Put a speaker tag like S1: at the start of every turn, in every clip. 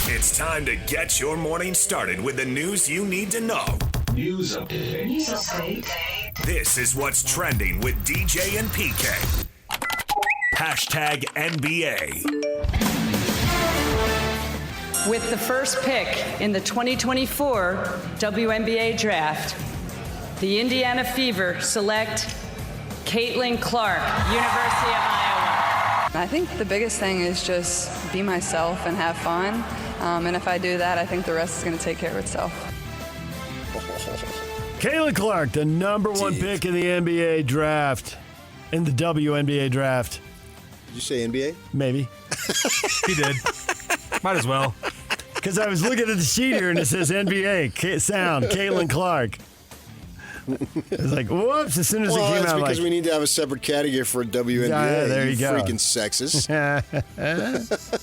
S1: It's time to get your morning started with the news you need to know.
S2: News update.
S1: This is what's trending with DJ and PK. Hashtag NBA.
S3: With the first pick in the 2024 WNBA draft, the Indiana Fever select Caitlin Clark, University of Iowa.
S4: I think the biggest thing is just be myself and have fun. And if I do that, I think the rest is going to take care of itself.
S5: Caitlin Clark, the number one pick in the NBA draft, in the WNBA draft.
S6: Did you say NBA?
S5: Maybe.
S7: He did. Might as well.
S5: Because I was looking at the sheet here and it says NBA, sound, Caitlin Clark. It's like, whoops, as soon as it came
S6: that's
S5: out,
S6: because we need to have a separate category for WNBA.
S5: Yeah, there you go.
S6: Freaking sexist.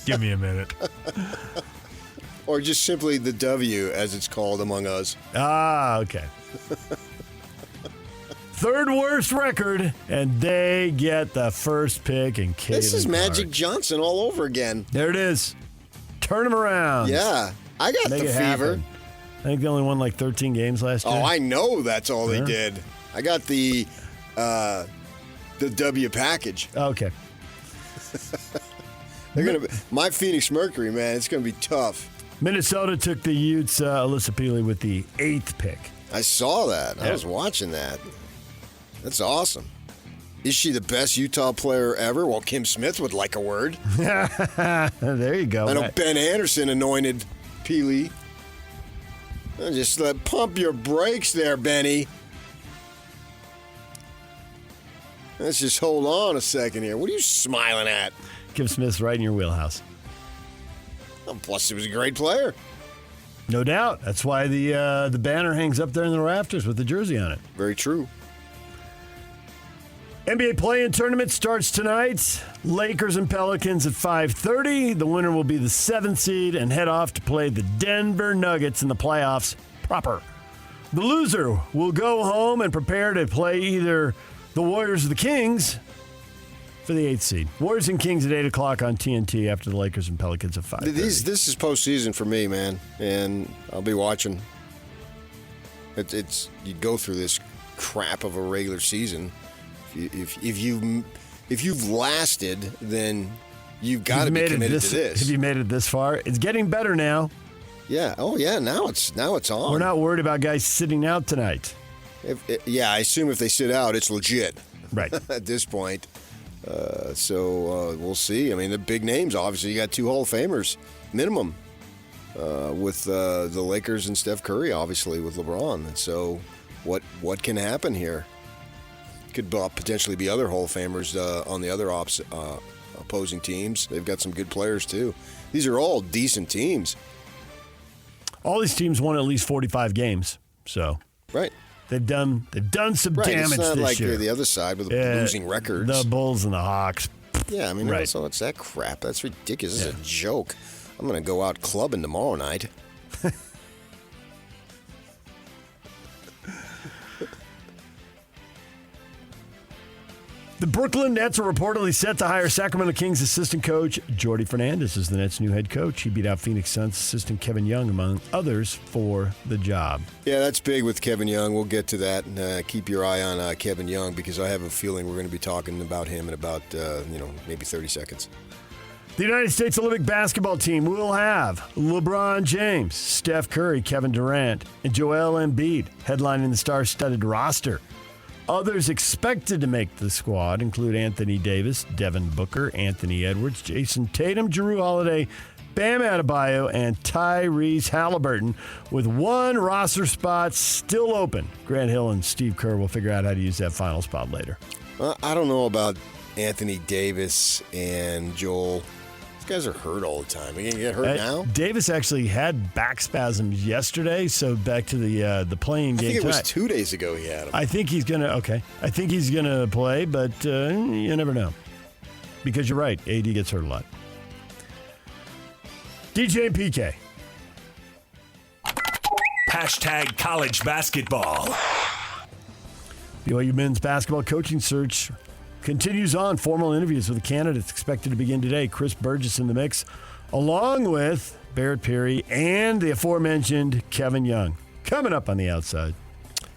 S7: Give me a minute.
S6: Or just simply the W, as it's called among us.
S5: Ah, okay. Third worst record, and they get the first pick in Caitlin
S6: This is Magic
S5: Clark.
S6: Johnson all over again.
S5: There it is. Turn them around.
S6: Yeah, I got
S5: Make
S6: the
S5: it
S6: fever.
S5: happen. I think they only won like 13 games last year.
S6: Oh, I know that's all they did. I got the W package.
S5: Okay.
S6: They're gonna be, my Phoenix Mercury, man. It's gonna be tough.
S5: Minnesota took the Utes, Alyssa Peely, with the 8th pick.
S6: I saw that.
S5: Yeah.
S6: I was watching that. That's awesome. Is she the best Utah player ever? Well, Kim Smith would like a word.
S5: There you go.
S6: I know Ben Anderson anointed Peely. Just pump your brakes there, Benny. Let's just hold on a second here. What are you smiling at?
S5: Kim Smith's right in your wheelhouse.
S6: Oh, plus, he was a great player.
S5: No doubt. That's why the banner hangs up there in the rafters with the jersey on it.
S6: Very true.
S5: NBA play-in tournament starts tonight. Lakers and Pelicans at 5:30. The winner will be the 7th seed and head off to play the Denver Nuggets in the playoffs proper. The loser will go home and prepare to play either the Warriors or the Kings for the 8th seed. Warriors and Kings at 8 o'clock on TNT after the Lakers and Pelicans at 5:30.
S6: This is postseason for me, man, and I'll be watching. It's you go through this crap of a regular season. If you've lasted, then you've got to be committed to this.
S5: Have you made it this far? It's getting better now.
S6: Yeah. Oh, yeah. Now it's on.
S5: We're not worried about guys sitting out tonight.
S6: I assume if they sit out, it's legit.
S5: Right.
S6: At this point. So we'll see. I mean, the big names, obviously, you got 2 Hall of Famers, minimum, with the Lakers and Steph Curry, obviously, with LeBron. And so what can happen here? Could potentially be other Hall of Famers on the other opposing teams. They've got some good players, too. These are all decent teams.
S5: All these teams won at least 45 games. So
S6: right.
S5: They've done some damage
S6: it's not
S5: this
S6: like
S5: year.
S6: The other side with the losing records.
S5: The Bulls and the Hawks.
S6: Yeah, I mean,
S5: right.
S6: So it's that crap. That's ridiculous. This is a joke. I'm going to go out clubbing tomorrow night.
S5: The Brooklyn Nets are reportedly set to hire Sacramento Kings assistant coach Jordi Fernandez as the Nets' new head coach. He beat out Phoenix Suns assistant Kevin Young, among others, for the job.
S6: Yeah, that's big with Kevin Young. We'll get to that. And keep your eye on Kevin Young, because I have a feeling we're going to be talking about him in about maybe 30 seconds.
S5: The United States Olympic basketball team will have LeBron James, Steph Curry, Kevin Durant, and Joel Embiid headlining the star-studded roster. Others expected to make the squad include Anthony Davis, Devin Booker, Anthony Edwards, Jason Tatum, Jrue Holiday, Bam Adebayo, and Tyrese Halliburton, with one roster spot still open. Grant Hill and Steve Kerr will figure out how to use that final spot later.
S6: I don't know about Anthony Davis and Joel. These guys are hurt all the time. Are you going to get hurt now?
S5: Davis actually had back spasms yesterday, so back to the playing game.
S6: I think it was
S5: tonight.
S6: 2 days ago he had them.
S5: I think he's gonna play, but you never know. Because you're right, AD gets hurt a lot. DJ and PK.
S1: Hashtag college basketball.
S5: BYU men's basketball coaching search continues on. Formal interviews with the candidates expected to begin today. Chris Burgess in the mix, along with Barrett Peary and the aforementioned Kevin Young. Coming up on the outside.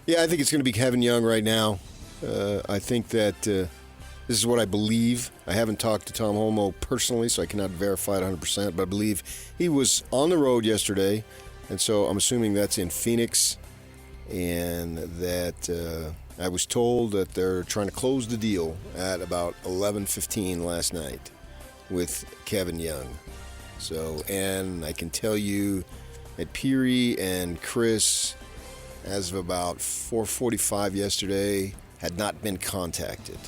S6: Yeah, I think it's going to be Kevin Young right now. I think that this is what I believe. I haven't talked to Tom Holmoe personally, so I cannot verify it 100%, but I believe he was on the road yesterday, and so I'm assuming that's in Phoenix, and that I was told that they're trying to close the deal at about 11:15 last night with Kevin Young. So, and I can tell you that Peary and Chris, as of about 4:45 yesterday, had not been contacted.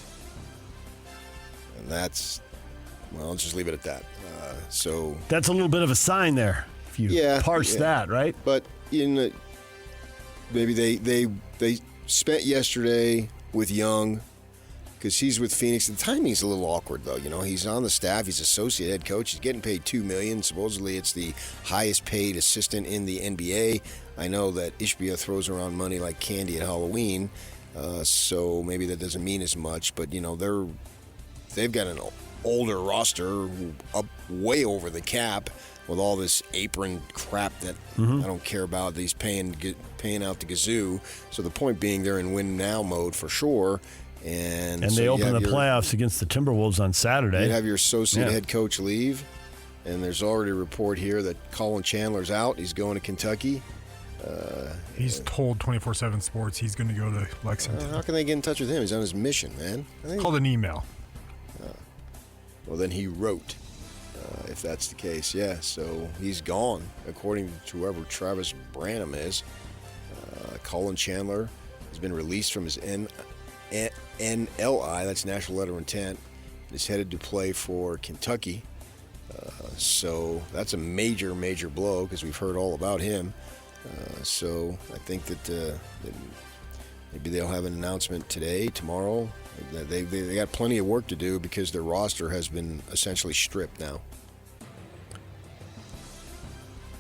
S6: And that's, well, I'll just leave it at that. So
S5: that's a little bit of a sign there, if you parse that, right?
S6: But maybe they spent yesterday with Young because he's with Phoenix. The timing's a little awkward, though. He's on the staff. He's associate head coach. He's getting paid $2 million. Supposedly, it's the highest paid assistant in the NBA. I know that Ishbia throws around money like candy at Halloween, so maybe that doesn't mean as much. But they've got an older roster up way over the cap with all this apron crap that I don't care about. He's paying out the gazoo. So the point being, they're in win now mode for sure. And
S5: they open the playoffs against the Timberwolves on Saturday.
S6: You have your associate head coach leave, and there's already a report here that Colin Chandler's out. He's going to Kentucky.
S7: He's told 24/7 Sports he's going to go to Lexington.
S6: How can they get in touch with him? He's on his mission, man.
S7: Called an email.
S6: Well, then he wrote, if that's the case. Yeah, so he's gone, according to whoever Travis Branham is. Colin Chandler has been released from his NLI, that's National Letter of Intent, is headed to play for Kentucky. So that's a major, major blow because we've heard all about him. So I think that maybe they'll have an announcement today, tomorrow. They got plenty of work to do because their roster has been essentially stripped now.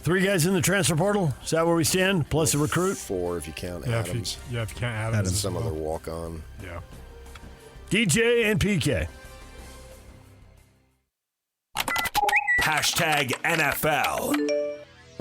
S5: 3 guys in the transfer portal? Is that where we stand? Plus a recruit?
S6: 4 if you count
S7: If
S6: Adams.
S7: you count Adams.
S6: And some other walk-on.
S7: Yeah.
S5: DJ and PK.
S1: Hashtag NFL.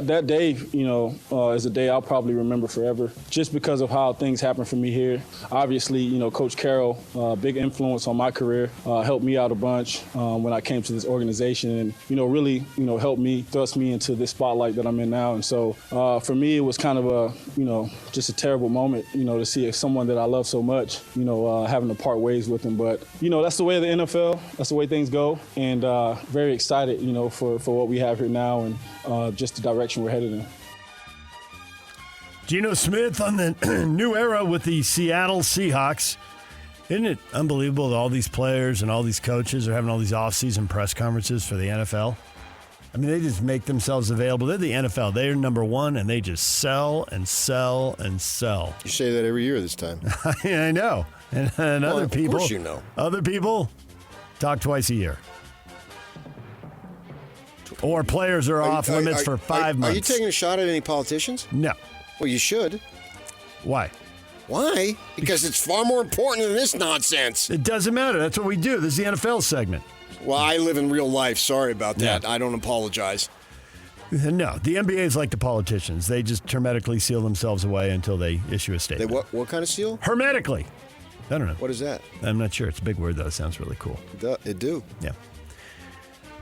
S8: That day, is a day I'll probably remember forever, just because of how things happened for me here. Obviously, Coach Carroll, big influence on my career, helped me out a bunch when I came to this organization, and really, helped me, thrust me into this spotlight that I'm in now. And so, for me, it was kind of a, just a terrible moment, to see someone that I love so much, having to part ways with him. But that's the way of the NFL. That's the way things go, and very excited, for what we have here now and just the direction we're headed in.
S5: Geno Smith on the new era with the Seattle Seahawks. Isn't it unbelievable that all these players and all these coaches are having all these off-season press conferences for the NFL? I mean, they just make themselves available. They're the NFL. They're number one, and they just sell and sell and sell.
S6: You say that every year this time.
S5: I know. And other people.
S6: Of course you know.
S5: Other people talk twice a year. Or players are off limits for 5 months.
S6: Are you taking a shot at any politicians?
S5: No.
S6: Well, you should.
S5: Why?
S6: Why? Because it's far more important than this nonsense.
S5: It doesn't matter. That's what we do. This is the NFL segment.
S6: Well, I live in real life. Sorry about that. Yeah. I don't apologize.
S5: No, the NBA is like the politicians. They just hermetically seal themselves away until they issue a statement.
S6: What kind of seal?
S5: Hermetically. I don't know.
S6: What is that?
S5: I'm not sure. It's a big word, though. It sounds really cool.
S6: It do.
S5: Yeah.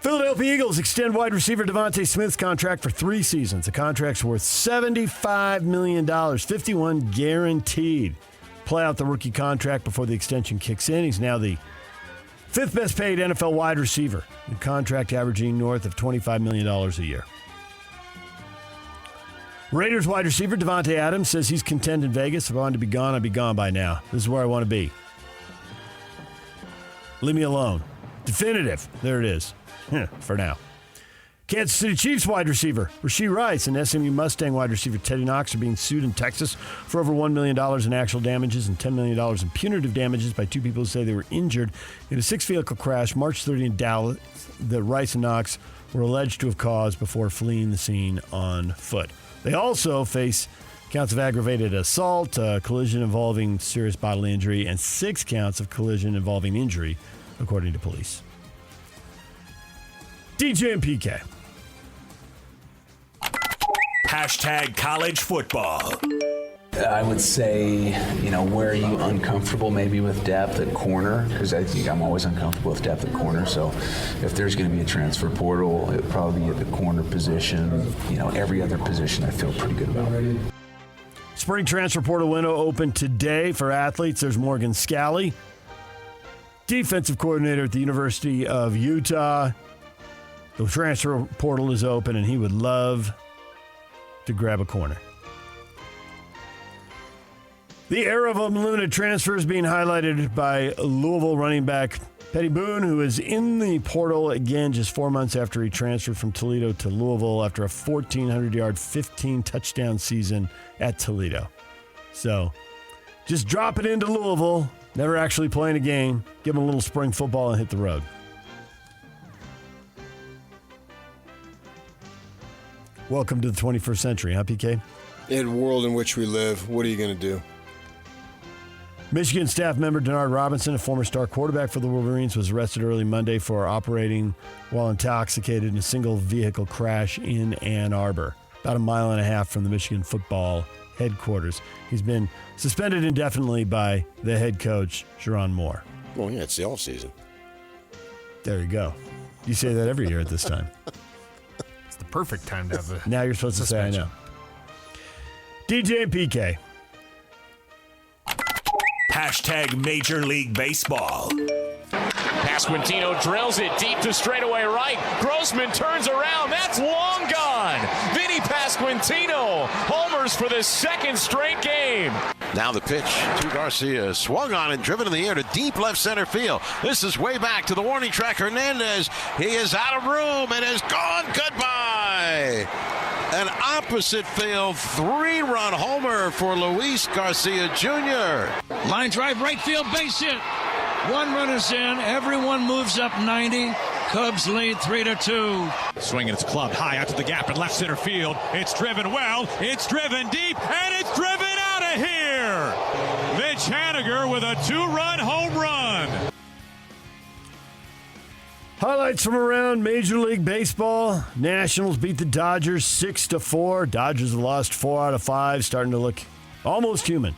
S5: Philadelphia Eagles extend wide receiver Devontae Smith's contract for 3 seasons. The contract's worth $75 million, $51 guaranteed. Play out the rookie contract before the extension kicks in. He's now the 5th best paid NFL wide receiver. The contract averaging north of $25 million a year. Raiders wide receiver Devontae Adams says he's content in Vegas. If I wanted to be gone, I'd be gone by now. This is where I want to be. Leave me alone. Definitive. There it is. For now. Kansas City Chiefs wide receiver Rashee Rice and SMU Mustang wide receiver Teddy Knox are being sued in Texas for over $1 million in actual damages and $10 million in punitive damages by 2 people who say they were injured in a 6-vehicle crash March 30 in Dallas that Rice and Knox were alleged to have caused before fleeing the scene on foot. They also face counts of aggravated assault, collision involving serious bodily injury, and 6 counts of collision involving injury, according to police. DJ and PK.
S1: Hashtag college football.
S9: I would say, where are you uncomfortable maybe with depth at corner? Because I think I'm always uncomfortable with depth at corner. So if there's going to be a transfer portal, it would probably be at the corner position. Every other position I feel pretty good about.
S5: Spring transfer portal window open today for athletes. There's Morgan Scalley, defensive coordinator at the University of Utah. The transfer portal is open, and he would love to grab a corner. The era of unlimited transfers being highlighted by Louisville running back Petty Boone, who is in the portal again just 4 months after he transferred from Toledo to Louisville after a 1,400-yard, 15-touchdown season at Toledo. So just drop it into Louisville, never actually playing a game, give him a little spring football and hit the road. Welcome to the 21st century, huh, PK?
S6: In the world in which we live, what are you going to do?
S5: Michigan staff member Denard Robinson, a former star quarterback for the Wolverines, was arrested early Monday for operating while intoxicated in a single vehicle crash in Ann Arbor, about a mile and a half from the Michigan football headquarters. He's been suspended indefinitely by the head coach, Sharon Moore.
S6: Well, yeah, it's the offseason.
S5: There you go. You say that every year at this time.
S7: It's the perfect time to have a
S5: Now you're supposed suspension. To say I know. DJ and PK.
S1: Hashtag Major League Baseball.
S10: Pasquantino drills it deep to straightaway right. Grossman turns around. That's long gone. Vinny Pasquantino homers for the second straight game.
S11: Now the pitch to Garcia, swung on and driven in the air to deep left center field. This is way back to the warning track. Hernandez, he is out of room and is gone. Goodbye. An opposite field 3-run homer for Luis Garcia Jr.
S12: Line drive, right field, base hit. One runner's in. Everyone moves up 90. Cubs lead 3-2.
S10: Swinging its club high out to the gap in left center field. It's driven well. It's driven deep, and it's driven out of here. Mitch Haniger with a 2-run home run.
S5: Highlights from around Major League Baseball. Nationals beat the Dodgers 6-4. Dodgers have lost 4 out of 5, starting to look almost human.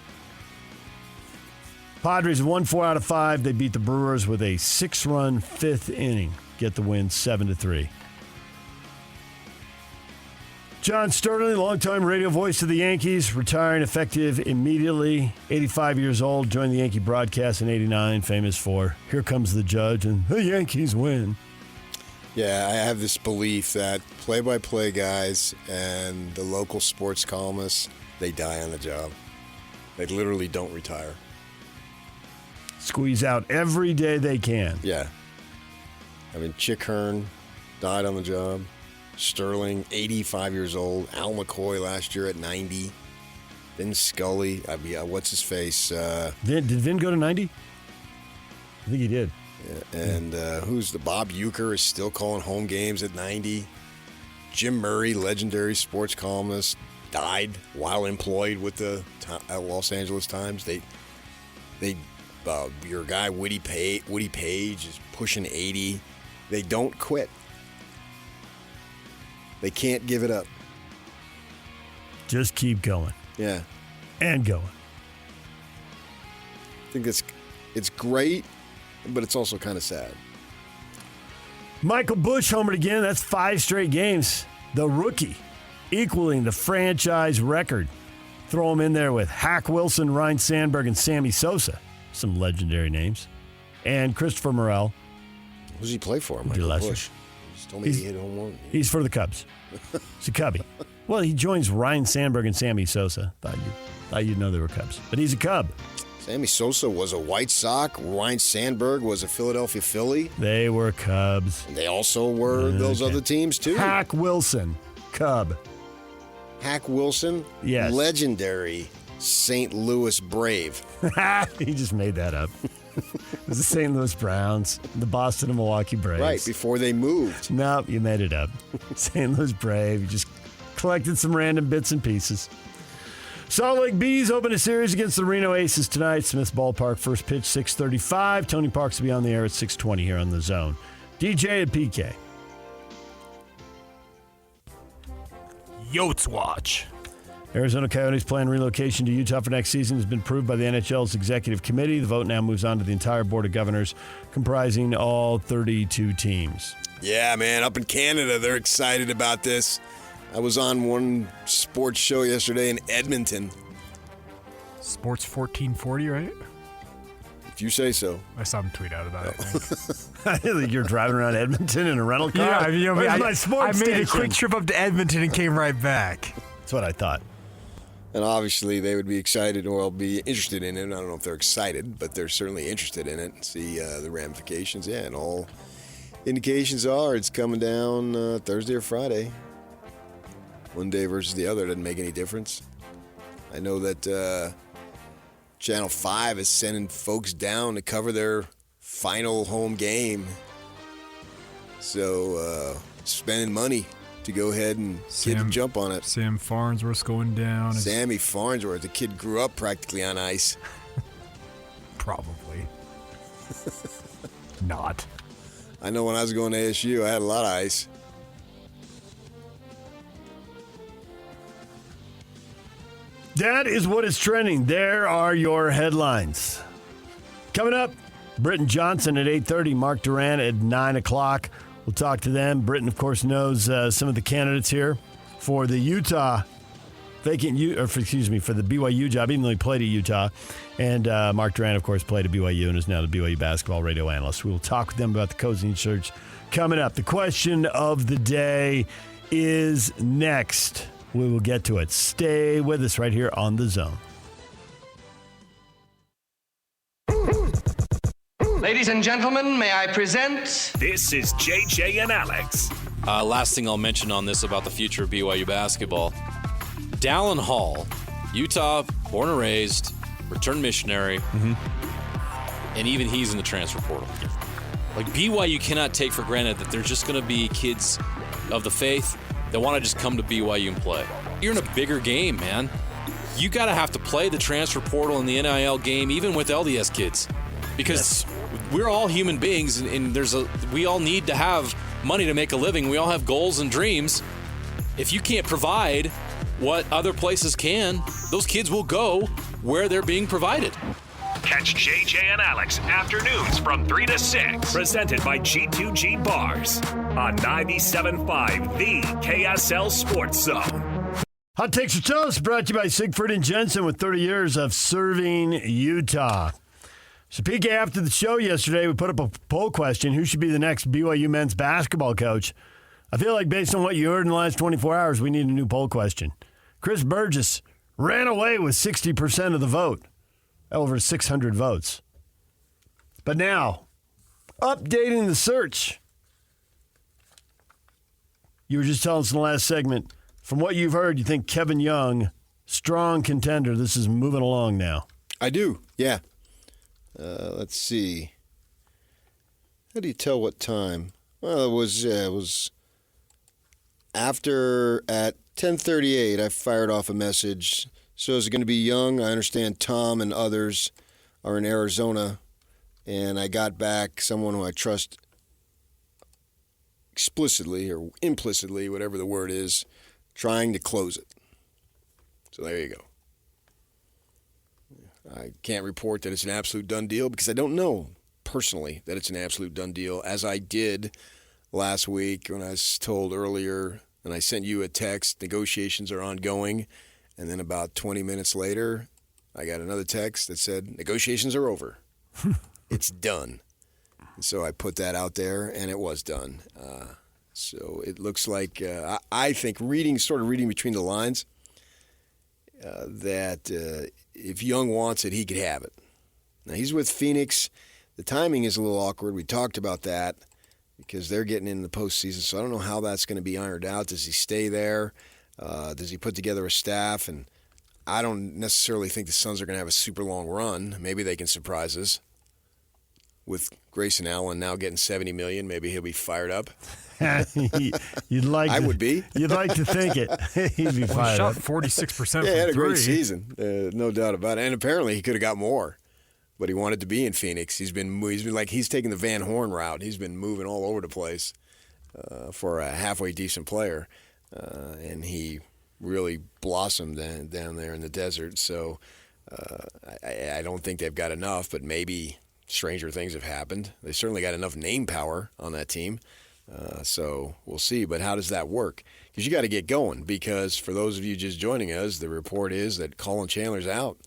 S5: Padres have won 4 out of 5. They beat the Brewers with a 6-run 5th inning. Get the win 7-3. John Sterling, longtime radio voice of the Yankees, retiring effective immediately. 85 years old, joined the Yankee broadcast in 89, famous for "Here Comes the Judge" and "The Yankees win."
S6: Yeah, I have this belief that play-by-play guys and the local sports columnists, they die on the job. They literally don't retire.
S5: Squeeze out every day they can.
S6: Yeah. I mean, Chick Hearn died on the job. Sterling, 85 years old. Al McCoy last year at 90. Vin Scully. What's his face?
S5: Did Vin go to 90? I think he did.
S6: Yeah, and who's the Bob Uecker is still calling home games at 90. Jim Murray, legendary sports columnist, died while employed with the Los Angeles Times. Your guy Woody Page is pushing 80. They don't quit. They can't give it up.
S5: Just keep going.
S6: Yeah.
S5: And going.
S6: I think it's great, but it's also kind of sad.
S5: Michael Busch homered again. That's 5 straight games. The rookie, equaling the franchise record. Throw him in there with Hack Wilson, Ryan Sandberg, and Sammy Sosa. Some legendary names. And Christopher Morel.
S6: Who does he play for, Michael Busch? Told me he hit home run.
S5: He's for the Cubs. He's a Cubby. Well, he joins Ryan Sandberg and Sammy Sosa. Thought you'd know they were Cubs. But he's a Cub.
S6: Sammy Sosa was a White Sox. Ryan Sandberg was a Philadelphia Philly.
S5: They were Cubs.
S6: And they also were those other teams, too.
S5: Hack Wilson, Cub.
S6: Hack Wilson?
S5: Yes.
S6: Legendary St. Louis Brave.
S5: He just made that up. It was the St. Louis Browns, the Boston and Milwaukee Braves.
S6: Right, before they moved.
S5: No, you made it up. St. Louis Brave. You just collected some random bits and pieces. Salt Lake Bees open a series against the Reno Aces tonight. Smith Ballpark, first pitch, 6:35. Tony Parks will be on the air at 6:20 here on The Zone. DJ and PK.
S7: Yotes Watch.
S5: Arizona Coyotes plan relocation to Utah for next season has been approved by the NHL's executive committee. The vote now moves on to the entire board of governors, comprising all 32 teams.
S6: Yeah, man, up in Canada, they're excited about this. I was on one sports show yesterday in Edmonton.
S7: Sports 1440, right?
S6: If you say so.
S7: I saw him tweet out about it.
S5: I think you're driving around Edmonton in a rental car.
S7: Yeah,
S5: Where's my sports
S7: I made
S5: station?
S7: a quick trip up to Edmonton and came right back.
S5: That's what I thought.
S6: And obviously they would be excited or be interested in it. I don't know if they're excited, but they're certainly interested in it. See the ramifications. Yeah, and all indications are it's coming down Thursday or Friday. One day versus the other doesn't make any difference. I know that Channel 5 is sending folks down to cover their final home game. So spending money to go ahead and get a jump on it.
S7: Sam Farnsworth's going down.
S6: Sammy Farnsworth, the kid grew up practically on ice.
S7: Probably. Not.
S6: I know when I was going to ASU, I had a lot of ice.
S5: That is what is trending. There are your headlines. Coming up, Britton Johnson at 8:30, Mark Durant at 9 o'clock. We'll talk to them. Britton, of course, knows some of the candidates here for the Utah for the BYU job, even though he played at Utah. And Mark Durant, of course, played at BYU and is now the BYU basketball radio analyst. We will talk with them about the coaching search coming up. The question of the day is next. We will get to it. Stay with us right here on The Zone.
S13: Ladies and gentlemen, may I present...
S1: This is JJ and Alex.
S14: Last thing I'll mention on this about the future of BYU basketball. Dallin Hall, Utah, born and raised, returned missionary, and even he's in the transfer portal. Like, BYU cannot take for granted that there's just going to be kids of the faith that want to just come to BYU and play. You're in a bigger game, man. You got to have to play the transfer portal and the NIL game, even with LDS kids, because we're all human beings, and we all need to have money to make a living. We all have goals and dreams. If you can't provide what other places can, those kids will go where they're being provided.
S1: Catch JJ and Alex afternoons from 3 to 6. Presented by G2G Bars on 97.5, the KSL Sports Zone.
S5: Hot Takes or Toast brought to you by Sigford and Jensen with 30 years of serving Utah. So, PK, after the show yesterday, we put up a poll question. Who should be the next BYU men's basketball coach? I feel like based on what you heard in the last 24 hours, we need a new poll question. Chris Burgess ran away with 60% of the vote. Over 600 votes. But now, updating the search. You were just telling us in the last segment, from what you've heard, you think Kevin Young, strong contender. This is moving along now.
S6: I do, yeah. Let's see. How do you tell what time? Well, it was after at 10:38. I fired off a message. So is it going to be Young? I understand Tom and others are in Arizona, and I got back someone who I trust explicitly or implicitly, whatever the word is, trying to close it. So there you go. I can't report that it's an absolute done deal because I don't know personally that it's an absolute done deal, as I did last week when I was told earlier, and I sent you a text, negotiations are ongoing, and then about 20 minutes later, I got another text that said, negotiations are over. It's done. And so I put that out there, and it was done. So it looks like, I think, reading between the lines, that if Young wants it, he could have it. Now, he's with Phoenix. The timing is a little awkward. We talked about that because they're getting in the postseason, so I don't know how that's going to be ironed out. Does he stay there? Does he put together a staff? And I don't necessarily think the Suns are going to have a super long run. Maybe they can surprise us. With Grayson Allen now getting $70 million, maybe he'll be fired up.
S5: You'd like
S6: I would be.
S5: You'd like to think it. He'd be fired
S7: shot
S5: up.
S7: 46%
S6: Yeah, he had a
S7: from
S6: great
S7: three.
S6: season, no doubt about it. And apparently he could have got more, but he wanted to be in Phoenix. He's been like he's taking the Van Horn route. He's been moving all over the place for a halfway decent player, and he really blossom down there in the desert. So I don't think they've got enough, but maybe stranger things have happened. They certainly got enough name power on that team. So we'll see. But how does that work? Because you got to get going. Because for those of you just joining us, the report is that Colin Chandler's out.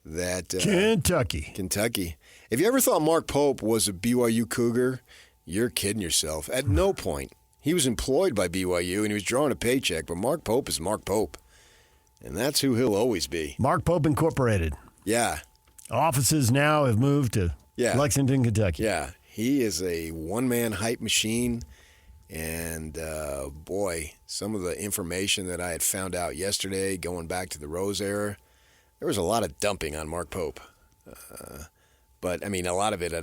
S6: That Kentucky. If you ever thought Mark Pope was a BYU Cougar, you're kidding yourself. At no point. He was employed by BYU, and he was drawing a paycheck. But Mark Pope is Mark Pope. And that's who he'll always be.
S5: Mark Pope Incorporated.
S6: Yeah.
S5: Offices now have moved to Lexington, Kentucky.
S6: Yeah. He is a one-man hype machine. And, boy, some of the information that I had found out yesterday, going back to the Rose era, there was a lot of dumping on Mark Pope. But, I mean, a lot of it,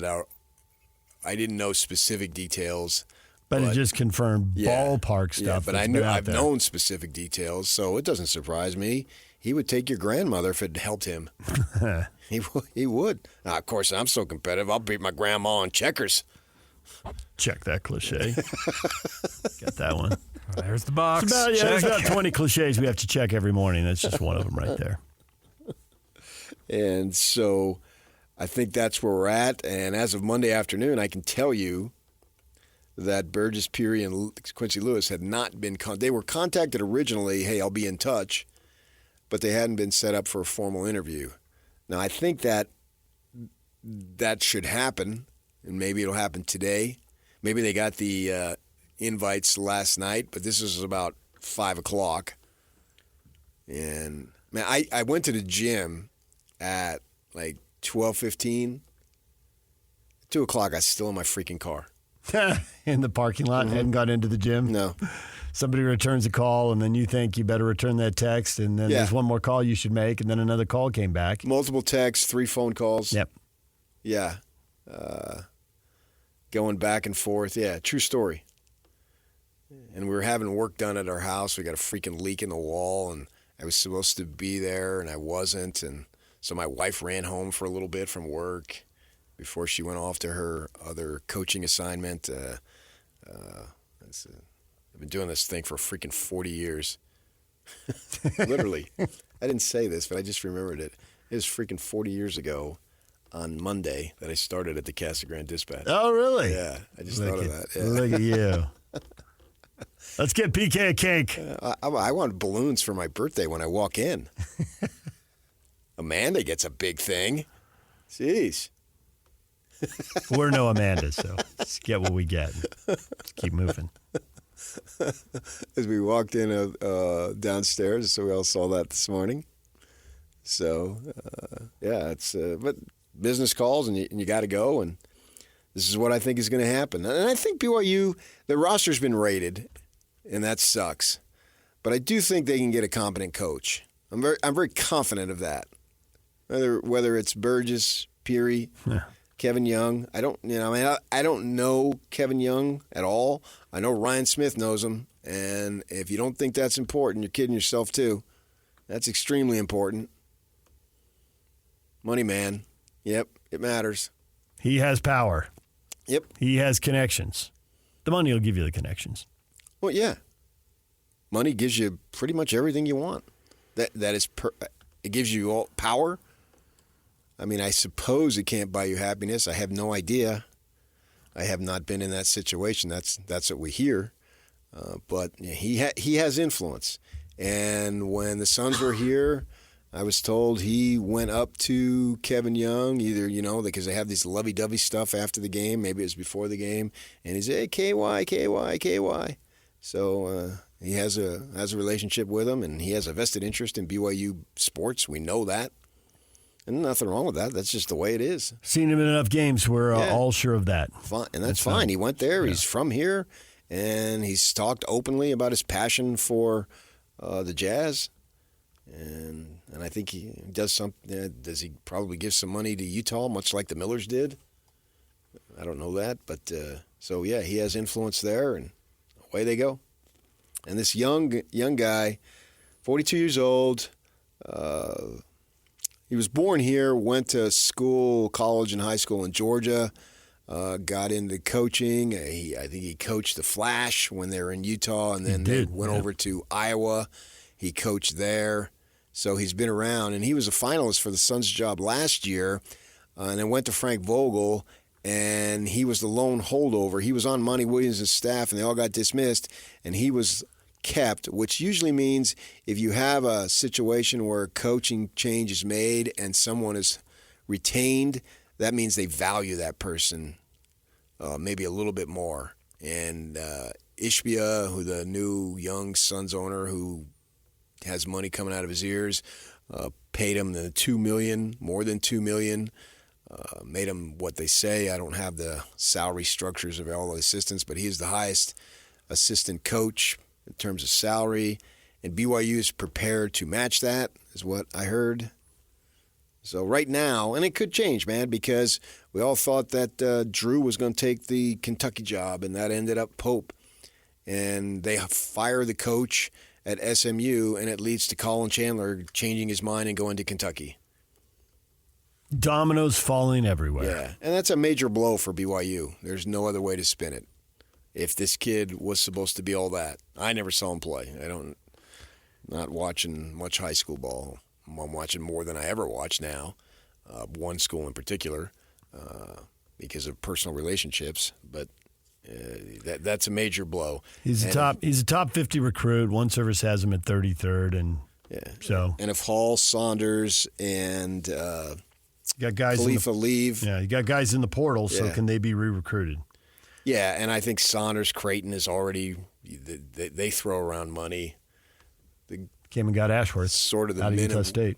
S6: I didn't know specific details.
S5: But it just confirmed ballpark stuff.
S6: Yeah, but I've known specific details, so it doesn't surprise me. He would take your grandmother if it helped him. He would. Now, of course, I'm so competitive, I'll beat my grandma on checkers.
S5: Check that cliche. Got that one.
S7: There's the box.
S5: There's about 20 cliches we have to check every morning. That's just one of them right there.
S6: And so I think that's where we're at. And as of Monday afternoon, I can tell you that Burgess, Peary, and Quincy Lewis had not been they were contacted originally, hey, I'll be in touch, but they hadn't been set up for a formal interview. Now, I think that should happen, and maybe it'll happen today. Maybe they got the invites last night, but this is about 5 o'clock. And, man, I went to the gym at like 12:15. 2 o'clock, I was still in my freaking car.
S5: In the parking lot, hadn't got into the gym?
S6: No.
S5: Somebody returns a call, and then you think you better return that text, and then there's one more call you should make, and then another call came back.
S6: Multiple texts, 3 phone calls.
S5: Yep.
S6: Yeah. Going back and forth. Yeah, true story. And we were having work done at our house. We got a freaking leak in the wall, and I was supposed to be there, and I wasn't. And so my wife ran home for a little bit from work before she went off to her other coaching assignment. I've been doing this thing for freaking 40 years. Literally. I didn't say this, but I just remembered it. It was freaking 40 years ago on Monday that I started at the Casa Grande Dispatch.
S5: Oh, really?
S6: Yeah, I just thought of that. Yeah.
S5: Look at you. Let's get PK a cake.
S6: I want balloons for my birthday when I walk in. Amanda gets a big thing. Jeez.
S5: We're no Amanda, so let's get what we get. Let's keep moving.
S6: As we walked in downstairs, so we all saw that this morning. So, it's but business calls, and you got to go, and this is what I think is going to happen. And I think BYU, the roster's been rated, and that sucks. But I do think they can get a competent coach. I'm very confident of that. Whether it's Burgess, Peary, Kevin Young. I don't know Kevin Young at all. I know Ryan Smith knows him, and if you don't think that's important, you're kidding yourself too. That's extremely important. Money man. Yep, it matters.
S5: He has power.
S6: Yep.
S5: He has connections. The money will give you the connections.
S6: Well, yeah. Money gives you pretty much everything you want. It gives you all power. I mean, I suppose it can't buy you happiness. I have no idea. I have not been in that situation. That's what we hear. But he has influence. And when the Suns were here, I was told he went up to Kevin Young, either, because they have this lovey-dovey stuff after the game. Maybe it was before the game. And he said, hey, KY. So he has a relationship with him, and he has a vested interest in BYU sports. We know that. And nothing wrong with that. That's just the way it is.
S5: Seen him in enough games. We're all sure of that.
S6: Fine. And that's fine. He went there. Yeah. He's from here. And he's talked openly about his passion for the Jazz. And I think he does something. Does he probably give some money to Utah, much like the Millers did? I don't know that. But, he has influence there. And away they go. And this young guy, 42 years old, he was born here, went to school, college and high school in Georgia, got into coaching. I think he coached the Flash when they were in Utah, and then they went over to Iowa. He coached there. So he's been around, and he was a finalist for the Suns job last year, and then went to Frank Vogel, and he was the lone holdover. He was on Monty Williams' staff, and they all got dismissed, and he was kept, which usually means if you have a situation where a coaching change is made and someone is retained, that means they value that person maybe a little bit more. And Ishbia, who the new young Suns owner who has money coming out of his ears, paid him the $2 million, more than $2 million, made him what they say. I don't have the salary structures of all the assistants, but he's the highest assistant coach in terms of salary, and BYU is prepared to match that, is what I heard. So right now, and it could change, man, because we all thought that Drew was going to take the Kentucky job, and that ended up Pope. And they fire the coach at SMU, and it leads to Colin Chandler changing his mind and going to Kentucky.
S5: Dominoes falling everywhere.
S6: Yeah, and that's a major blow for BYU. There's no other way to spin it. If this kid was supposed to be all that. I never saw him play. Not watching much high school ball. I'm watching more than I ever watch now. One school in particular, because of personal relationships. But that's a major blow.
S5: He's a top 50 recruit. One service has him at 33rd, and
S6: And if Hall, Saunders, and
S5: got guys
S6: Khalifa leave,
S5: you got guys in the portal. So can they be re-recruited?
S6: Yeah, and I think Saunders, Creighton is already they throw around money.
S5: Came and got Ashworth.
S6: Sort of the
S5: out of Utah State.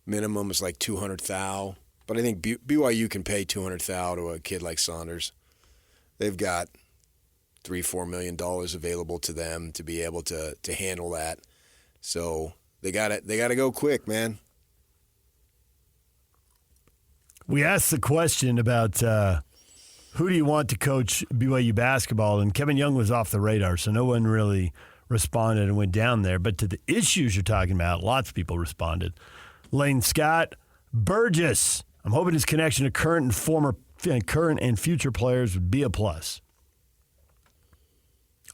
S6: Minimum is like $200,000, but I think BYU can pay $200,000 to a kid like Saunders. They've got $3-4 million available to them to be able to handle that. So they got to go quick, man.
S5: We asked the question about who do you want to coach BYU basketball, and Kevin Young was off the radar, so no one really responded and went down there. But to the issues you're talking about, lots of people responded. Lane Scott, Burgess. I'm hoping his connection to current and future players would be a plus.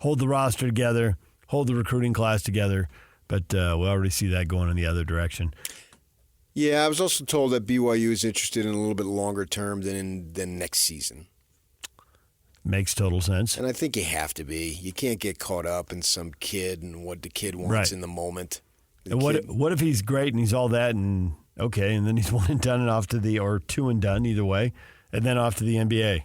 S5: Hold the roster together, hold the recruiting class together, but we already see that going in the other direction.
S6: Yeah, I was also told that BYU is interested in a little bit longer term than next season.
S5: Makes total sense.
S6: And I think you have to be. You can't get caught up in some kid and what the kid wants in the moment.
S5: And what if he's great and he's all that and okay, and then he's one and done and off to or two and done either way, and then off to the NBA?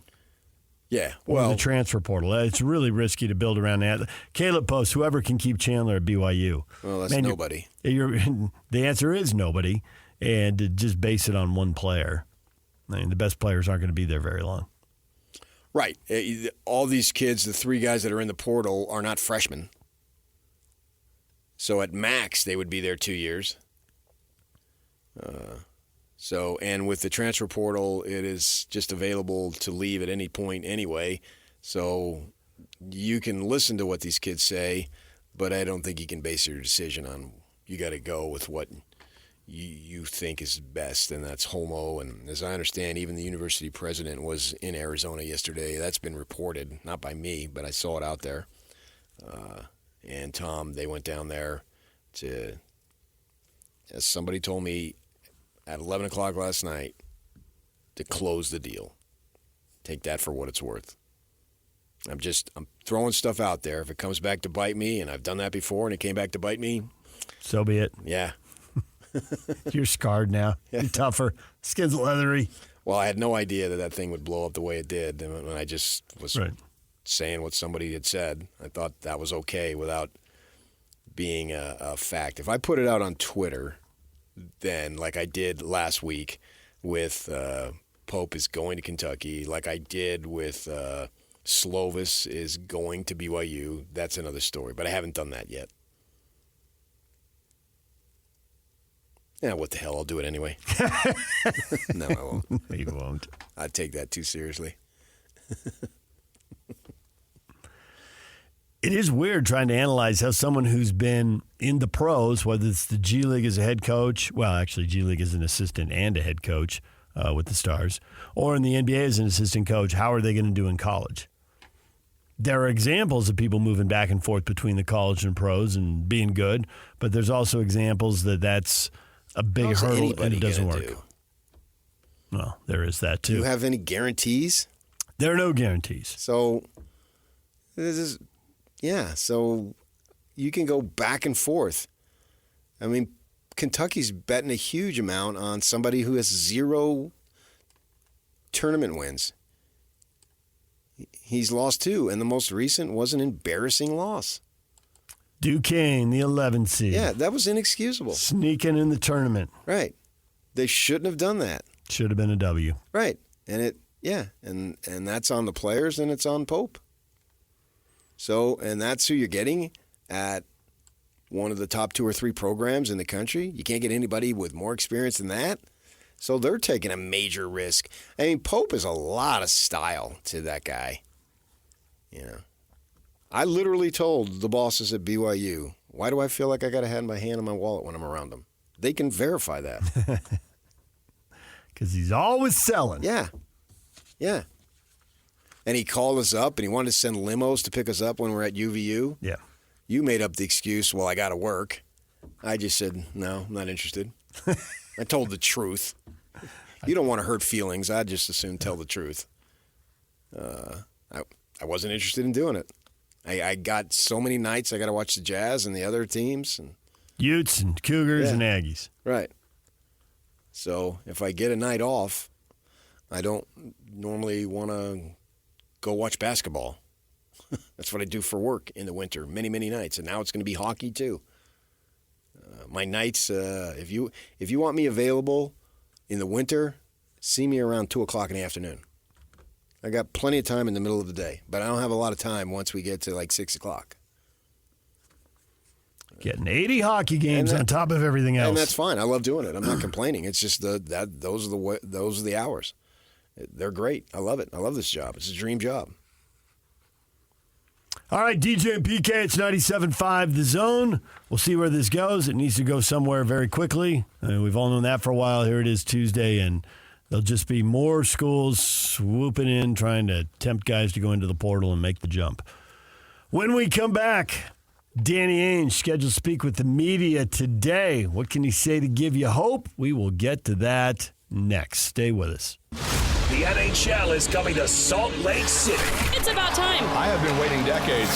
S6: Yeah,
S5: or the transfer portal. It's really risky to build around that. Caleb Post, whoever can keep Chandler at BYU.
S6: Well, that's nobody.
S5: The answer is nobody, and to just base it on one player. I mean, the best players aren't going to be there very long.
S6: Right. All these kids, the three guys that are in the portal, are not freshmen. So at max, they would be there 2 years. And with the transfer portal, it is just available to leave at any point anyway. So you can listen to what these kids say, but I don't think you can base your decision on. You got to go with what you think is best, and that's Homo. And as I understand, even the university president was in Arizona yesterday. That's been reported, not by me, but I saw it out there. And Tom, they went down there to, as somebody told me, at 11 o'clock last night, to close the deal. Take that for what it's worth. I'm throwing stuff out there. If it comes back to bite me, and I've done that before, and it came back to bite me,
S5: so be it.
S6: Yeah.
S5: You're scarred now. You're tougher. Skin's leathery.
S6: Well, I had no idea that thing would blow up the way it did. And when I just was saying what somebody had said, I thought that was okay without being a fact. If I put it out on Twitter, then like I did last week with Pope is going to Kentucky, like I did with Slovis is going to BYU, that's another story. But I haven't done that yet. Yeah, what the hell? I'll do it anyway. No, I won't.
S5: You won't.
S6: I'd take that too seriously.
S5: It is weird trying to analyze how someone who's been in the pros, whether it's the G League as a head coach, well, actually G League as an assistant and a head coach with the Stars, or in the NBA as an assistant coach, how are they going to do in college? there are examples of people moving back and forth between the college and pros and being good, but there's also examples that's a big hurdle and it doesn't work. Well, there is that too.
S6: Do you have any guarantees?
S5: There are no guarantees.
S6: So, so you can go back and forth. I mean, Kentucky's betting a huge amount on somebody who has 0 tournament wins. He's lost 2, and the most recent was an embarrassing loss.
S5: Duquesne, the 11 seed.
S6: Yeah, that was inexcusable.
S5: Sneaking in the tournament.
S6: Right. They shouldn't have done that.
S5: Should have been a W.
S6: Right. And and that's on the players and it's on Pope. So, and that's who you're getting at one of the top 2 or 3 programs in the country. You can't get anybody with more experience than that. So they're taking a major risk. I mean, Pope is a lot of style to that guy. You know, I literally told the bosses at BYU, why do I feel like I got to have my hand on my wallet when I'm around them? They can verify that.
S5: Because he's always selling.
S6: Yeah. Yeah. And he called us up and he wanted to send limos to pick us up when we're at UVU.
S5: Yeah.
S6: You made up the excuse, well, I got to work. I just said, no, I'm not interested. I told the truth. You don't want to hurt feelings. I just as soon tell the truth. I wasn't interested in doing it. I got so many nights I got to watch the Jazz and the other teams. And
S5: Utes and Cougars and Aggies.
S6: Right. So if I get a night off, I don't normally want to go watch basketball. That's what I do for work in the winter, many, many nights. And now it's going to be hockey too. My nights, if you want me available in the winter, see me around 2 o'clock in the afternoon. I got plenty of time in the middle of the day, but I don't have a lot of time once we get to like 6 o'clock.
S5: Getting 80 hockey games on top of everything else.
S6: And that's fine. I love doing it. I'm not complaining. It's just those are the hours. They're great. I love it. I love this job. It's a dream job.
S5: All right, DJ and PK, it's 97.5 The Zone. We'll see where this goes. It needs to go somewhere very quickly. We've all known that for a while. Here it is Tuesday, and there'll just be more schools swooping in, trying to tempt guys to go into the portal and make the jump. When we come back, Danny Ainge scheduled to speak with the media today. What can he say to give you hope? We will get to that next. Stay with us.
S1: The NHL is coming to Salt Lake City.
S15: It's about time.
S16: I have been waiting decades.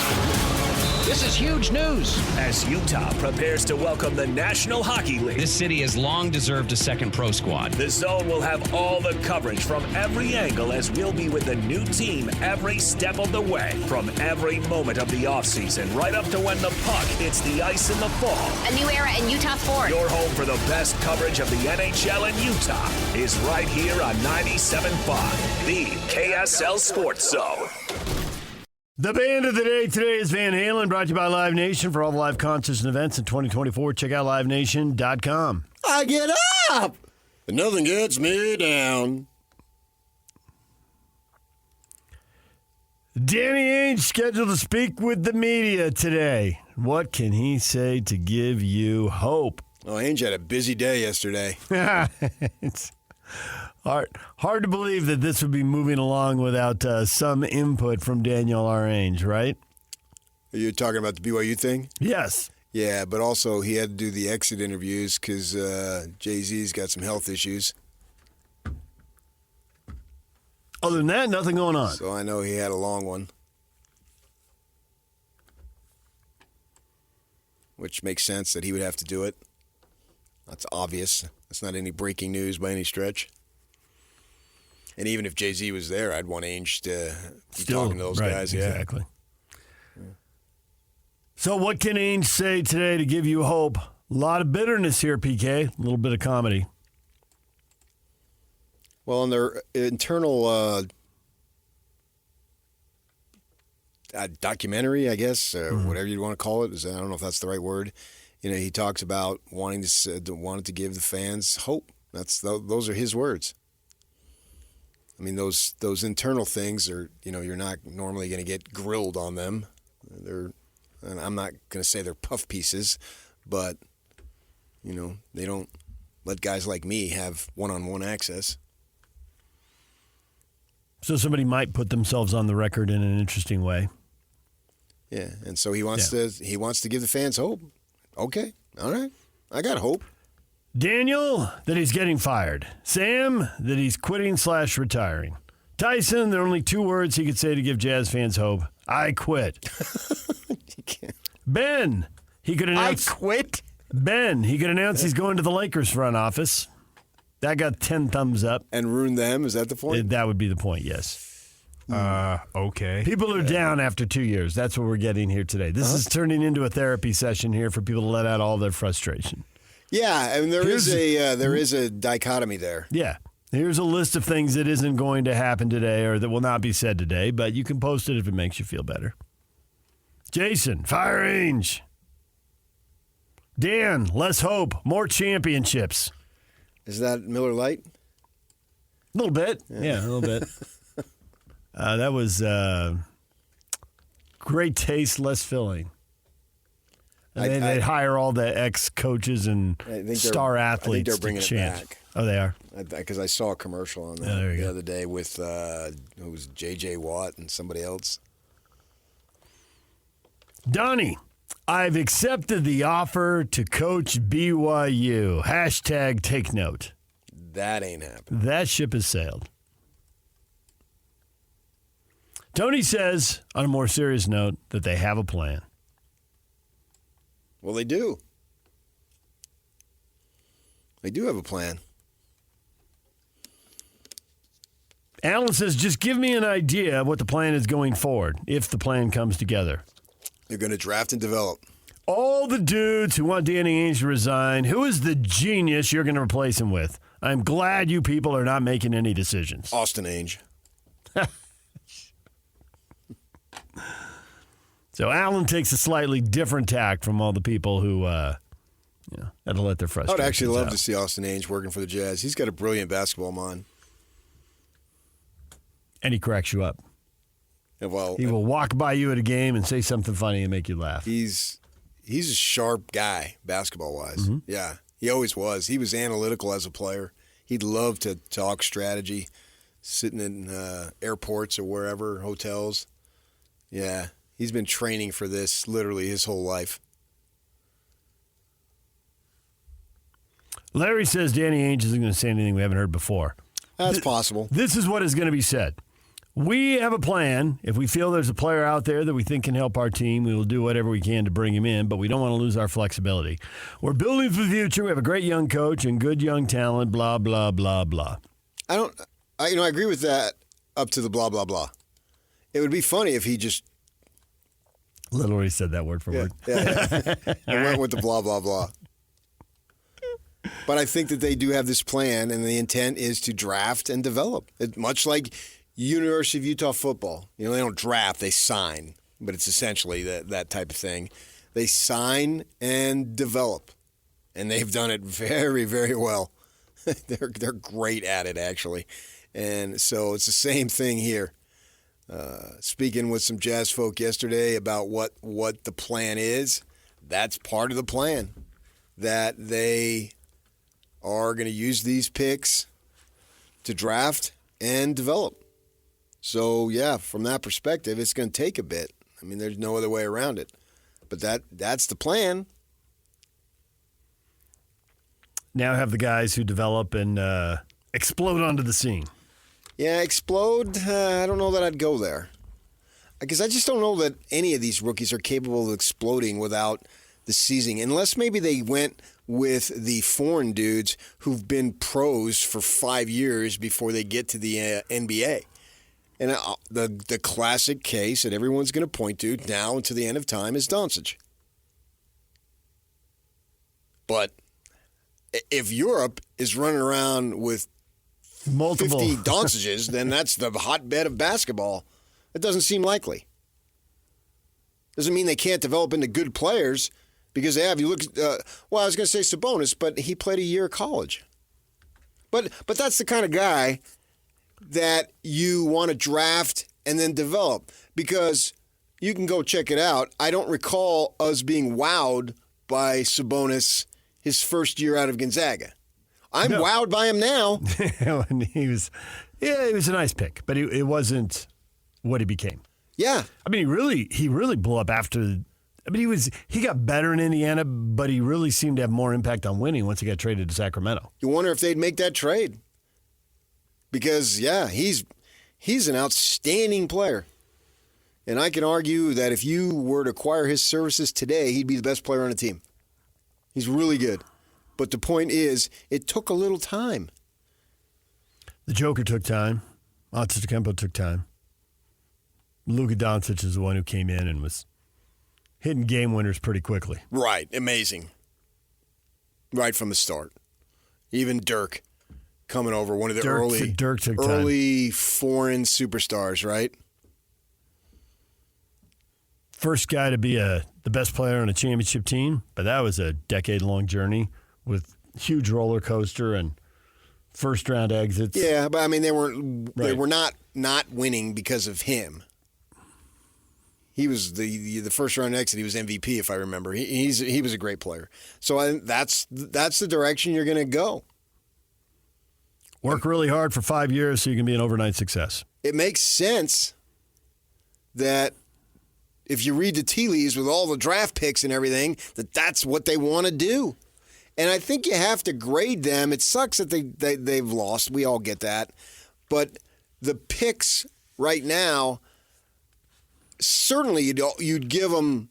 S15: This is huge news.
S1: As Utah prepares to welcome the National Hockey League.
S17: This city has long deserved a second pro squad.
S1: The Zone will have all the coverage from every angle as we'll be with the new team every step of the way. From every moment of the offseason right up to when the puck hits the ice in the fall.
S18: A new era in Utah sports.
S1: Your home for the best coverage of the NHL in Utah is right here on 97.5, the KSL Sports Zone.
S5: The band of the day today is Van Halen, brought to you by Live Nation. For all the live concerts and events in 2024, check out livenation.com.
S6: I get up, and nothing gets me down.
S5: Danny Ainge scheduled to speak with the media today. What can he say to give you hope?
S6: Oh, Ainge had a busy day yesterday.
S5: It's hard to believe that this would be moving along without some input from Daniel R. Ainge, right?
S6: Are you talking about the BYU thing?
S5: Yes.
S6: Yeah, but also he had to do the exit interviews because Jay-Z's got some health issues.
S5: Other than that, nothing going on.
S6: So I know he had a long one. Which makes sense that he would have to do it. That's obvious. That's not any breaking news by any stretch. And even if Jay-Z was there, I'd want Ainge to be talking to those guys.
S5: Exactly. Yeah. So what can Ainge say today to give you hope? A lot of bitterness here, PK. A little bit of comedy.
S6: Well, in their internal documentary, I guess, whatever you want to call it, I don't know if that's the right word. You know, he talks about wanting to give the fans hope. Those are his words. I mean, those internal things are, you know, you're not normally going to get grilled on them. And I'm not going to say they're puff pieces, but, you know, they don't let guys like me have one-on-one access.
S5: So somebody might put themselves on the record in an interesting way.
S6: Yeah, and so he wants to give the fans hope. Okay, all right, I got hope.
S5: Daniel, that he's getting fired. Sam, that he's quitting/retiring. Tyson, there are only 2 words he could say to give Jazz fans hope. I quit. Ben, he could announce.
S6: I quit?
S5: Ben, he could announce he's going to the Lakers front office. That got 10 thumbs up.
S6: And ruin them? Is that the point?
S5: That would be the point, yes.
S7: Okay.
S5: People are down after 2 years. That's what we're getting here today. This is turning into a therapy session here for people to let out all their frustration.
S6: Yeah, I mean, there is a dichotomy there.
S5: Yeah. Here's a list of things that isn't going to happen today or that will not be said today, but you can post it if it makes you feel better. Jason, fire Ainge. Dan, less hope, more championships.
S6: Is that Miller Lite?
S5: A little bit. Yeah, a little bit. That was great taste, less filling. They hire all the ex-coaches and star athletes.
S6: I think they're bringing
S5: to chant.
S6: it back.
S5: Oh, they are?
S6: Because I saw a commercial on that the other day with who was J.J. Watt and somebody else.
S5: Donnie, I've accepted the offer to coach BYU. # take note.
S6: That ain't happening.
S5: That ship has sailed. Tony says, on a more serious note, that they have a plan.
S6: Well, they do. They do have a plan.
S5: Alan says, just give me an idea of what the plan is going forward, if the plan comes together.
S6: They're going to draft and develop.
S5: All the dudes who want Danny Ainge to resign, who is the genius you're going to replace him with? I'm glad you people are not making any decisions.
S6: Austin Ainge.
S5: So Alan takes a slightly different tack from all the people who had to let their frustrations
S6: I would actually love
S5: out.
S6: to see Austin Ainge working for the Jazz. He's got a brilliant basketball mind.
S5: And he cracks you up.
S6: Well,
S5: he will walk by you at a game and say something funny and make you laugh.
S6: He's a sharp guy, basketball-wise.
S5: Mm-hmm.
S6: Yeah, he always was. He was analytical as a player. He'd love to talk strategy, sitting in airports or wherever, hotels. Yeah, he's been training for this literally his whole life.
S5: Larry says Danny Ainge isn't going to say anything we haven't heard before.
S6: That's possible.
S5: This is what is going to be said. We have a plan. If we feel there's a player out there that we think can help our team, we will do whatever we can to bring him in, but we don't want to lose our flexibility. We're building for the future. We have a great young coach and good young talent, blah, blah, blah, blah.
S6: I agree with that up to the blah, blah, blah. It would be funny if he just
S5: literally said that word for word.
S6: Yeah. I went with the blah, blah, blah. But I think that they do have this plan, and the intent is to draft and develop. Much like University of Utah football. They don't draft, they sign. But it's essentially that type of thing. They sign and develop. And they've done it very, very well. They're great at it, actually. And so it's the same thing here. Speaking with some Jazz folk yesterday about what the plan is, that's part of the plan. That they are going to use these picks to draft and develop. So, yeah, from that perspective, it's going to take a bit. I mean, there's no other way around it. But that's the plan.
S5: Now have the guys who develop and explode onto the scene.
S6: Yeah, explode, I don't know that I'd go there. Because I just don't know that any of these rookies are capable of exploding without the seasoning. Unless maybe they went with the foreign dudes who've been pros for 5 years before they get to the NBA. And the classic case that everyone's going to point to now until the end of time is Doncic. But if Europe is running around with multiple 50 Doncic's, then that's the hotbed of basketball. It doesn't seem likely. Doesn't mean they can't develop into good players because they have. You look. I was going to say Sabonis, but he played a year of college. But that's the kind of guy that you want to draft and then develop, because you can go check it out. I don't recall us being wowed by Sabonis his first year out of Gonzaga. I'm wowed by him now.
S5: He was a nice pick, but it wasn't what he became.
S6: Yeah.
S5: I mean, he really blew up after. I mean, he got better in Indiana, but he really seemed to have more impact on winning once he got traded to Sacramento.
S6: You wonder if they'd make that trade. Because, yeah, he's an outstanding player. And I can argue that if you were to acquire his services today, he'd be the best player on the team. He's really good. But the point is, it took a little time.
S5: The Joker took time. Antetokounmpo took time. Luka Doncic is the one who came in and was hitting game winners pretty quickly.
S6: Right. Amazing. Right from the start. Even Dirk coming over, one of the
S5: Dirk took time.
S6: Early foreign superstars, right?
S5: First guy to be the best player on a championship team, but that was a decade-long journey with huge roller coaster and first-round exits.
S6: Yeah, but I mean, they were not winning because of him. He was the first-round exit. He was MVP, if I remember. He was a great player. So that's the direction you're going to go.
S5: Work really hard for 5 years so you can be an overnight success.
S6: It makes sense that if you read the tea leaves with all the draft picks and everything, that's what they want to do. And I think you have to grade them. It sucks that they've lost. We all get that. But the picks right now, certainly you'd give them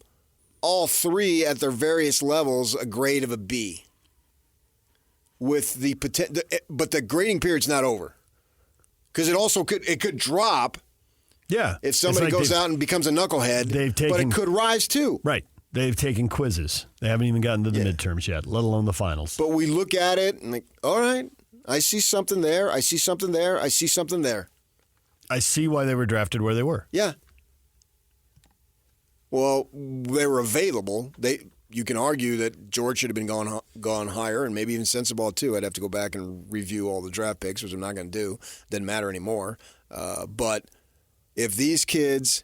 S6: all three at their various levels a grade of a B. With the but the grading period's not over, because it could drop.
S5: Yeah,
S6: if somebody goes out and becomes a knucklehead, but it could rise too.
S5: Right, they've taken quizzes. They haven't even gotten to the midterms yet, let alone the finals.
S6: But we look at it and all right, I see something there. I see something there. I see something there.
S5: I see why they were drafted where they were.
S6: Yeah. Well, they were available. You can argue that George should have been gone higher, and maybe even Sensabaugh too. I'd have to go back and review all the draft picks, which I'm not going to do. Doesn't matter anymore. But if these kids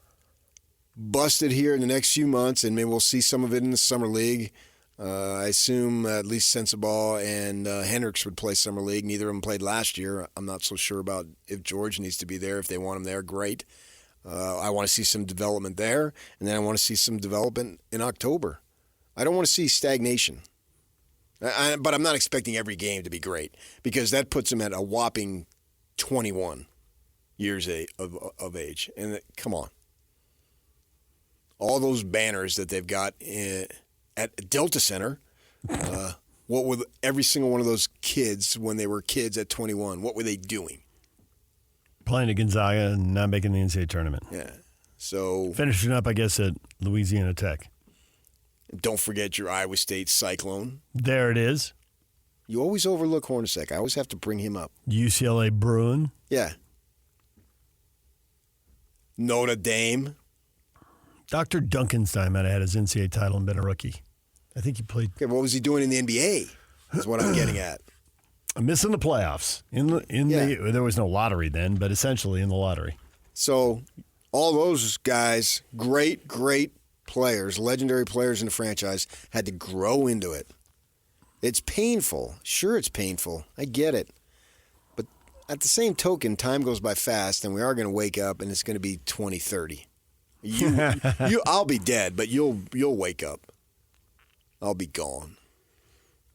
S6: busted here in the next few months, and maybe we'll see some of it in the summer league, I assume at least Sensabaugh and Hendricks would play summer league. Neither of them played last year. I'm not so sure about if George needs to be there. If they want him there, great. I want to see some development there, and then I want to see some development in October. I don't want to see stagnation. But I'm not expecting every game to be great, because that puts them at a whopping 21 years of age. And come on. All those banners that they've got at Delta Center, what were every single one of those kids when they were kids at 21, what were they doing?
S5: Playing at Gonzaga and not making the NCAA tournament.
S6: Yeah. So
S5: finishing up, I guess, at Louisiana Tech.
S6: Don't forget your Iowa State Cyclone.
S5: There it is.
S6: You always overlook Hornacek. I always have to bring him up.
S5: UCLA Bruin.
S6: Yeah. Notre Dame.
S5: Dr. Duncanstein might have had his NCAA title and been a rookie. I think he played.
S6: Okay, what was he doing in the NBA? Is what I'm getting at.
S5: Missing the playoffs. There was no lottery then, but essentially in the lottery.
S6: So all those guys, great players, legendary players in the franchise, had to grow into it. It's painful. Sure, it's painful. I get it. But at the same token, time goes by fast, and we are going to wake up, and it's going to be 2030. I'll be dead, but you'll wake up. I'll be gone.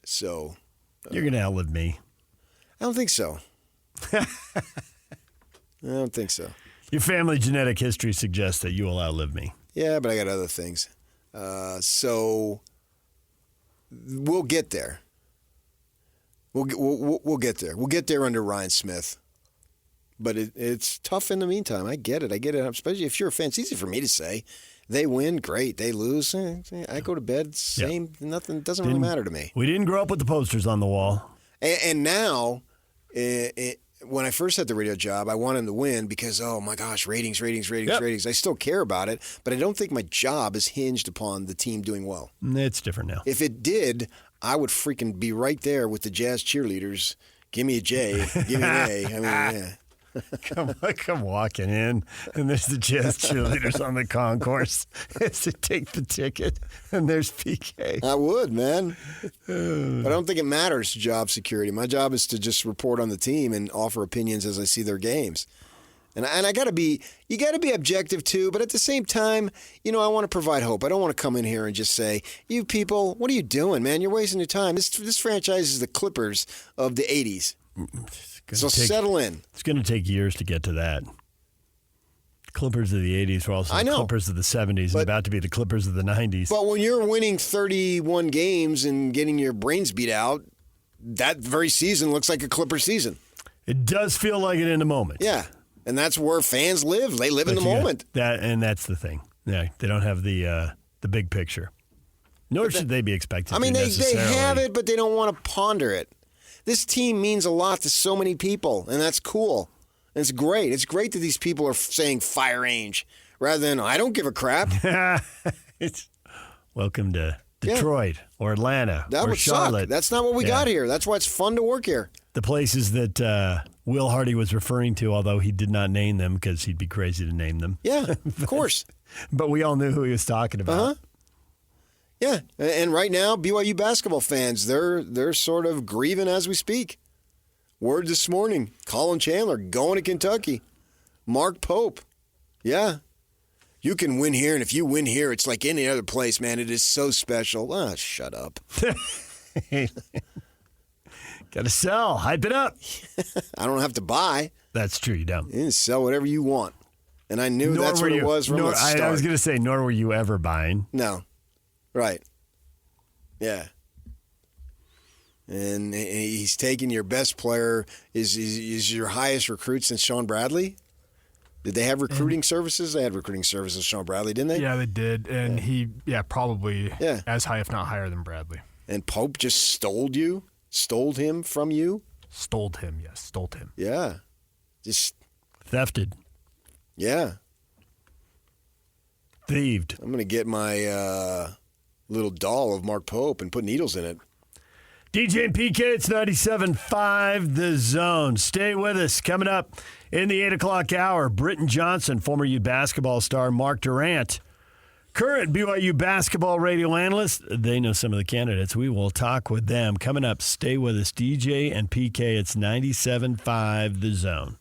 S6: So
S5: you're going to outlive me.
S6: I don't think so. I don't think so.
S5: Your family genetic history suggests that you will outlive me.
S6: Yeah, but I got other things. So we'll get there. We'll get there. We'll get there under Ryan Smith. But it's tough in the meantime. I get it. Especially if you're a fan. It's easy for me to say. They win, great. They lose, I go to bed, same. Yeah. Nothing. Doesn't really matter to me.
S5: We didn't grow up with the posters on the wall.
S6: And now, when I first had the radio job, I wanted to win because, oh my gosh, ratings. I still care about it, but I don't think my job is hinged upon the team doing well.
S5: It's different now.
S6: If it did, I would freaking be right there with the Jazz cheerleaders. Give me a J, give me an A. I mean, yeah.
S5: Come walking in, and there's the Jazz cheerleaders on the concourse. It's to take the ticket, and there's PK.
S6: I would, man. But I don't think it matters, job security. My job is to just report on the team and offer opinions as I see their games. And I got to be, you got to be objective too, but at the same time, I want to provide hope. I don't want to come in here and just say, you people, what are you doing, man? You're wasting your time. This franchise is the Clippers of the 80s. So settle in.
S5: It's going to take years to get to that. Clippers of the 80s were also the Clippers of the 70s and about to be the Clippers of the 90s.
S6: But when you're winning 31 games and getting your brains beat out, that very season looks like a Clipper season.
S5: It does feel like it in the moment.
S6: Yeah. And that's where fans live. They live in the moment.
S5: And that's the thing. Yeah, they don't have the big picture. Nor should they be expected to necessarily.
S6: They have it, but they don't want to ponder it. This team means a lot to so many people, and that's cool. And it's great. It's great that these people are saying fire Ainge rather than, I don't give a crap.
S5: Welcome to Detroit or Atlanta or Charlotte.
S6: Suck. That's not what we got here. That's why it's fun to work here.
S5: The places that Will Hardy was referring to, although he did not name them because he'd be crazy to name them.
S6: Yeah, of course.
S5: But we all knew who he was talking about.
S6: Uh-huh. Yeah, and right now, BYU basketball fans, they're sort of grieving as we speak. Word this morning, Colin Chandler going to Kentucky. Mark Pope. Yeah. You can win here, and if you win here, it's like any other place, man. It is so special. Ah, shut up.
S5: Got to sell. Hype it up.
S6: I don't have to buy.
S5: That's true. You don't.
S6: You can sell whatever you want. And I knew that's what it was from the start.
S5: I was going to say, nor were you ever buying.
S6: No. Right. Yeah. And he's taking your best player. Is your highest recruit since Sean Bradley? Did they have recruiting services? They had recruiting services, Sean Bradley, didn't they?
S7: Yeah, they did. And he probably as high, if not higher than Bradley.
S6: And Pope just stole him from you?
S7: Stole him, yes. Stole him.
S6: Yeah. Just
S5: thefted.
S6: Yeah.
S5: Thieved.
S6: I'm going to get my little doll of Mark Pope and put needles in it.
S5: DJ and PK, it's 97.5 The Zone. Stay with us. Coming up in the 8 o'clock hour, Britton Johnson, former U basketball star Mark Durant, current BYU basketball radio analyst. They know some of the candidates. We will talk with them. Coming up, stay with us. DJ and PK, it's 97.5 The Zone.